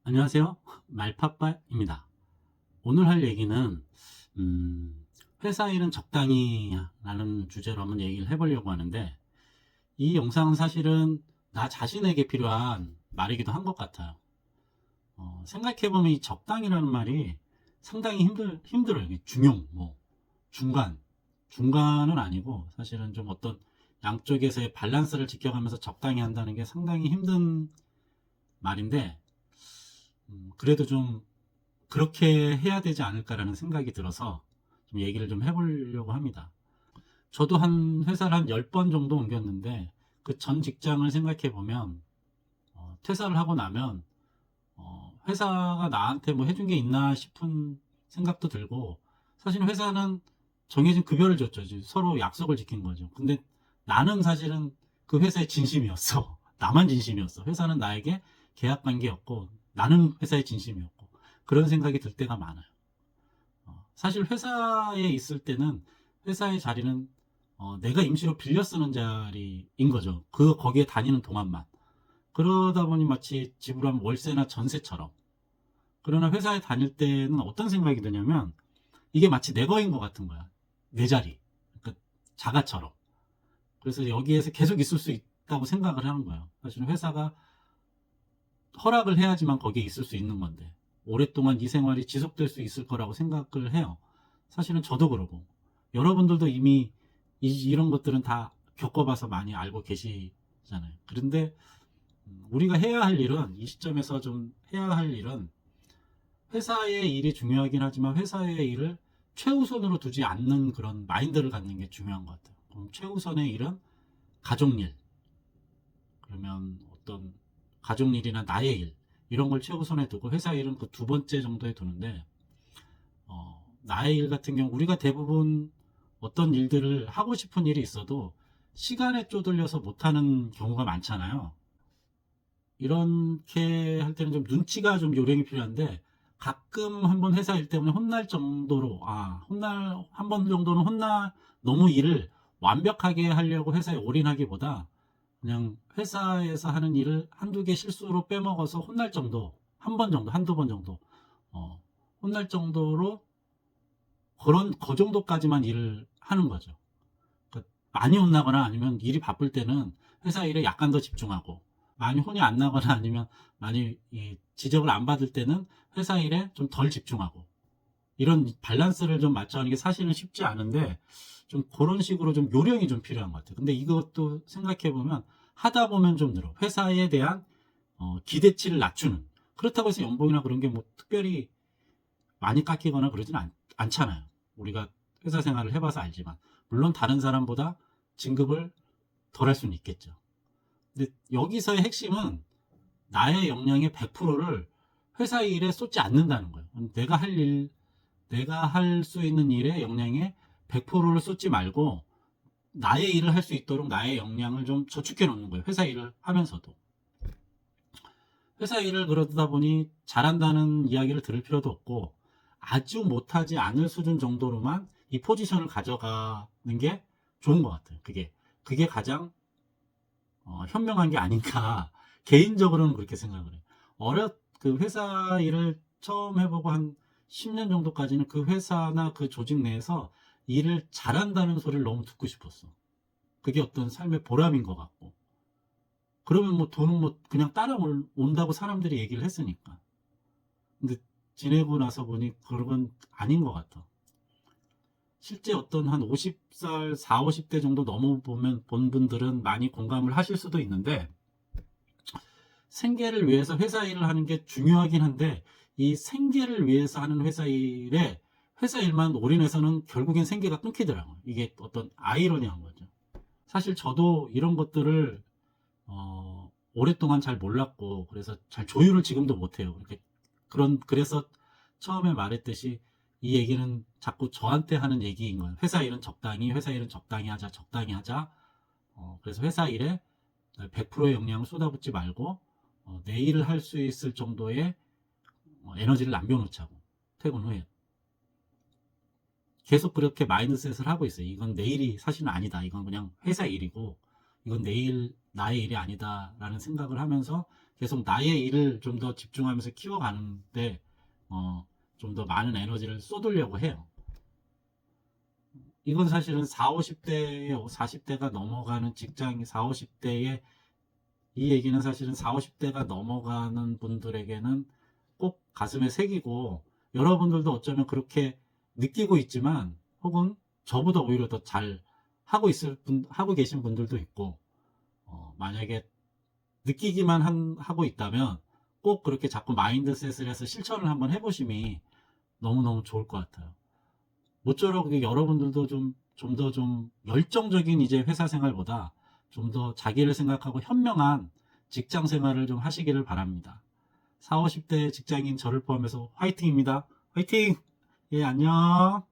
안녕하세요. 말파빠입니다. 오늘 할 얘기는 회사 일은 적당히 라는 주제로 한번 얘기를 해보려고 하는데, 이 영상은 사실은 나 자신에게 필요한 말이기도 한 것 같아요. 생각해보면 이 적당이라는 말이 상당히 힘들어요. 이게 중용, 중간은 아니고, 사실은 좀 어떤 양쪽에서의 밸런스를 지켜가면서 적당히 한다는 게 상당히 힘든 말인데, 그래도 좀 그렇게 해야 되지 않을까라는 생각이 들어서 좀 얘기를 좀 해보려고 합니다. 저도 한 회사를 한 10번 정도 옮겼는데, 그 전 직장을 생각해 보면 퇴사를 하고 나면 회사가 나한테 뭐 해준 게 있나 싶은 생각도 들고, 사실 회사는 정해진 급여를 줬죠. 서로 약속을 지킨 거죠. 근데 나는 사실은 그 회사의 진심이었어. 나만 진심이었어. 회사는 나에게 계약 관계였고 나는 회사의 진심이었고, 그런 생각이 들 때가 많아요. 사실 회사에 있을 때는 회사의 자리는 내가 임시로 빌려 쓰는 자리인 거죠. 거기에 다니는 동안만. 그러다 보니 마치 집으로 하면 월세나 전세처럼. 그러나 회사에 다닐 때는 어떤 생각이 드냐면, 이게 마치 내 거인 것 같은 거야. 내 자리. 그러니까 자가처럼. 그래서 여기에서 계속 있을 수 있다고 생각을 하는 거예요. 사실 회사가 허락을 해야지만 거기에 있을 수 있는 건데, 오랫동안 이 생활이 지속될 수 있을 거라고 생각을 해요. 사실은 저도 그러고 여러분들도 이미 이런 것들은 다 겪어봐서 많이 알고 계시잖아요. 그런데 우리가 해야 할 일은, 이 시점에서 좀 해야 할 일은, 회사의 일이 중요하긴 하지만 회사의 일을 최우선으로 두지 않는 그런 마인드를 갖는 게 중요한 것 같아요. 그럼 최우선의 일은 가족일, 그러면 어떤 가족일이나 나의 일, 이런 걸 최우선에 두고 회사 일은 그 두 번째 정도에 두는데, 나의 일 같은 경우 우리가 대부분 어떤 일들을 하고 싶은 일이 있어도 시간에 쪼들려서 못하는 경우가 많잖아요. 이렇게 할 때는 좀 눈치가 좀 요령이 필요한데, 가끔 한번 회사 일 때문에 혼날 정도로, 한 번 정도는 너무 일을 완벽하게 하려고 회사에 올인하기보다 그냥 회사에서 하는 일을 한두 개 실수로 빼먹어서 혼날 정도, 한 번 정도, 한두 번 정도, 어, 혼날 정도로, 그 정도까지만 일을 하는 거죠. 그러니까 많이 혼나거나 아니면 일이 바쁠 때는 회사 일에 약간 더 집중하고, 많이 혼이 안 나거나 아니면 많이 지적을 안 받을 때는 회사 일에 좀 덜 집중하고, 이런 밸런스를 좀 맞춰가는 게 사실은 쉽지 않은데, 좀 그런 식으로 좀 요령이 좀 필요한 것 같아요. 근데 이것도 생각해 보면 하다 보면 좀 늘어. 회사에 대한 기대치를 낮추는. 그렇다고 해서 연봉이나 그런 게 뭐 특별히 많이 깎이거나 그러진 않잖아요. 우리가 회사 생활을 해봐서 알지만. 물론 다른 사람보다 진급을 덜 할 수는 있겠죠. 근데 여기서의 핵심은 나의 역량의 100%를 회사 일에 쏟지 않는다는 거예요. 내가 할 수 있는 일에 역량의 100%를 쏟지 말고 나의 일을 할 수 있도록 나의 역량을 좀 저축해 놓는 거예요. 회사 일을 하면서도. 회사 일을 그러다 보니 잘한다는 이야기를 들을 필요도 없고, 아주 못하지 않을 수준 정도로만 이 포지션을 가져가는 게 좋은 것 같아요. 그게 가장 현명한 게 아닌가. 개인적으로는 그렇게 생각을 해요. 그 회사 일을 처음 해보고 한 10년 정도까지는 그 회사나 그 조직 내에서 일을 잘한다는 소리를 너무 듣고 싶었어. 그게 어떤 삶의 보람인 것 같고. 그러면 뭐 돈은 뭐 그냥 따라온다고 사람들이 얘기를 했으니까. 근데 지내고 나서 보니 그런 건 아닌 것 같아. 실제 어떤 한 50살, 4, 50대 정도 넘어보면 본 분들은 많이 공감을 하실 수도 있는데, 생계를 위해서 회사 일을 하는 게 중요하긴 한데, 이 생계를 위해서 하는 회사 일만 올인해서는 결국엔 생계가 끊기더라고요. 이게 어떤 아이러니한 거죠. 사실 저도 이런 것들을 오랫동안 잘 몰랐고, 그래서 잘 조율을 지금도 못해요. 그래서 처음에 말했듯이 이 얘기는 자꾸 저한테 하는 얘기인 거예요. 회사 일은 적당히 하자, 적당히 하자. 그래서 회사 일에 100%의 역량을 쏟아붓지 말고, 내 일을 할 수 있을 정도의 에너지를 남겨놓자고, 퇴근 후에. 계속 그렇게 마인드셋을 하고 있어요. 이건 내 일이 사실은 아니다. 이건 그냥 회사 일이고, 이건 나의 일이 아니다라는 생각을 하면서 계속 나의 일을 좀 더 집중하면서 키워가는데 좀 더 많은 에너지를 쏟으려고 해요. 이건 사실은 4, 50대, 40대가 넘어가는 직장, 4, 50대의 이 얘기는 사실은 4, 50대가 넘어가는 분들에게는 꼭 가슴에 새기고, 여러분들도 어쩌면 그렇게 느끼고 있지만, 혹은 저보다 오히려 더 잘 하고 계신 분들도 있고, 만약에 느끼기만 하고 있다면 꼭 그렇게 자꾸 마인드셋을 해서 실천을 한번 해보심이 너무너무 좋을 것 같아요. 모쪼록 여러분들도 좀 더 좀 열정적인 이제 회사 생활보다 좀 더 자기를 생각하고 현명한 직장 생활을 좀 하시기를 바랍니다. 4, 50대 직장인 저를 포함해서 화이팅입니다. 화이팅! 예, 안녕.